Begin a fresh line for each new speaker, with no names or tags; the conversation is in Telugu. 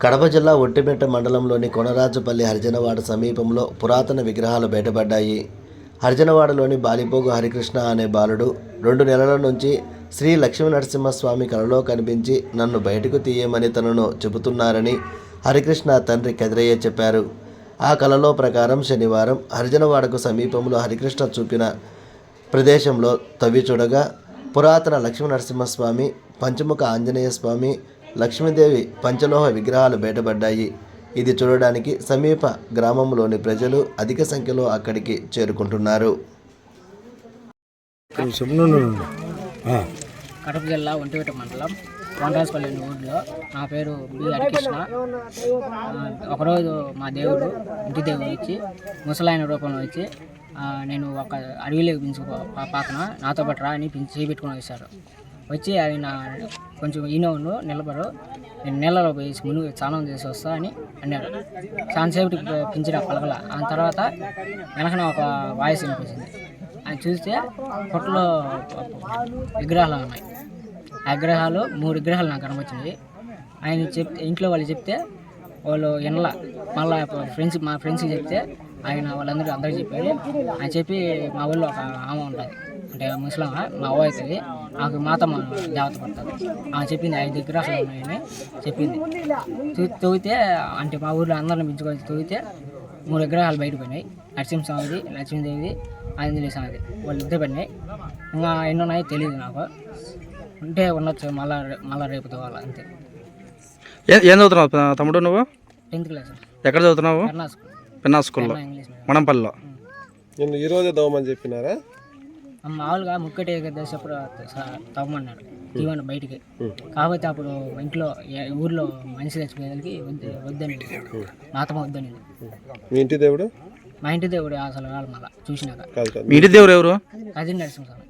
కడప జిల్లా ఒట్టిమిట్ట మండలంలోని కొనరాజుపల్లి హరిజనవాడ సమీపంలో పురాతన విగ్రహాలు బయటపడ్డాయి. హరిజనవాడలోని బాలిపోగు హరికృష్ణ అనే బాలుడు 2 నెలల నుంచి శ్రీ లక్ష్మీనరసింహస్వామి కలలో కనిపించి నన్ను బయటకు తీయమని తనను చెబుతున్నారని హరికృష్ణ తండ్రి కదిరయ్య చెప్పారు. ఆ కలలో ప్రకారం శనివారం హరిజనవాడకు సమీపంలో హరికృష్ణ చూపిన ప్రదేశంలో తవ్వి చూడగా పురాతన లక్ష్మీనరసింహస్వామి, పంచముఖ ఆంజనేయ స్వామి, లక్ష్మీదేవి పంచలోహ విగ్రహాలు బయటపడ్డాయి. ఇది చూడడానికి సమీప గ్రామంలోని ప్రజలు అధిక సంఖ్యలో అక్కడికి చేరుకుంటున్నారు.
కడప జిల్లా ఒంటిమిట్ట మండలం కొండరాజుపల్లి ఊళ్ళో నా పేరు బి హరికృష్ణ. ఒకరోజు మా దేవుడు ఇంటి దేవుడు వచ్చి ముసలాయన రూపంలో వచ్చి నేను ఒక అడవిలోకి పాకన నాతో పాటు రా అని చేపెట్టుకుని వచ్చారు. వచ్చి ఆయన కొంచెం ఈనోను నిలబడు, నేను నీళ్ళలో పోయి మునుగు స్నానం చేసి వస్తా అని అన్నాడు. చాలాసేపటికి పెంచిన పలకల. ఆ తర్వాత వెనకన ఒక వాయిస్ వినిపించింది. ఆయన చూస్తే పొట్టలో విగ్రహాలు ఉన్నాయి. ఆ విగ్రహాలు 3 విగ్రహాలు నాకు కనబచ్చింది. ఆయన చెప్తే ఇంట్లో వాళ్ళు చెప్తే వాళ్ళు ఎండ్ల మళ్ళీ మా ఫ్రెండ్స్కి చెప్తే అందరికీ చెప్పాడు. ఆయన చెప్పి మా ఊళ్ళో ఒక ఆమె ఉంటుంది, అంటే ముస్లిం మా అవ్వ అవుతుంది, నాకు మాతమ్మ దేవత పడుతుంది. ఆమె చెప్పింది 5 విగ్రహాలు ఉన్నాయని చెప్పింది. తవ్వితే అంటే మా ఊళ్ళో అందరిని పెంచుకొని తవ్వితే 3 విగ్రహాలు బయటపోయినాయి. నరసింహస్వామిది, లక్ష్మీదేవిది, ఆంజనేయ స్వామిది. వాళ్ళు ఇద్దరు పడినాయి. ఇంకా ఎన్ని ఉన్నాయో తెలియదు నాకు. ఉంటే ఉండొచ్చు, మళ్ళా రేపు తవ్వాలి అంతే.
ఏం చదువుతున్నావు తమ్ముడు నువ్వు?
10th class.
ఎక్కడ చదువుతున్నావు? పెన్నా స్కూల్లో, మణంపల్లిలో.
నేను ఈరోజే తవ్వమని చెప్పినారా?
మామూలుగా ముక్కటి దశప్పుడు తవ్వమన్నాడు, తీవని బయటికి. కాకపోతే అప్పుడు ఇంట్లో ఊర్లో మనిషి చచ్చిపోయేదానికి వద్దని, మాతమ్మ వద్దని.
మీ ఇంటి దేవుడు?
మా ఇంటి దేవుడు అసలు మళ్ళీ చూసినాక.
మీ ఇంటి దేవుడు ఎవరు?
కదిరి నరసింహస్వామి.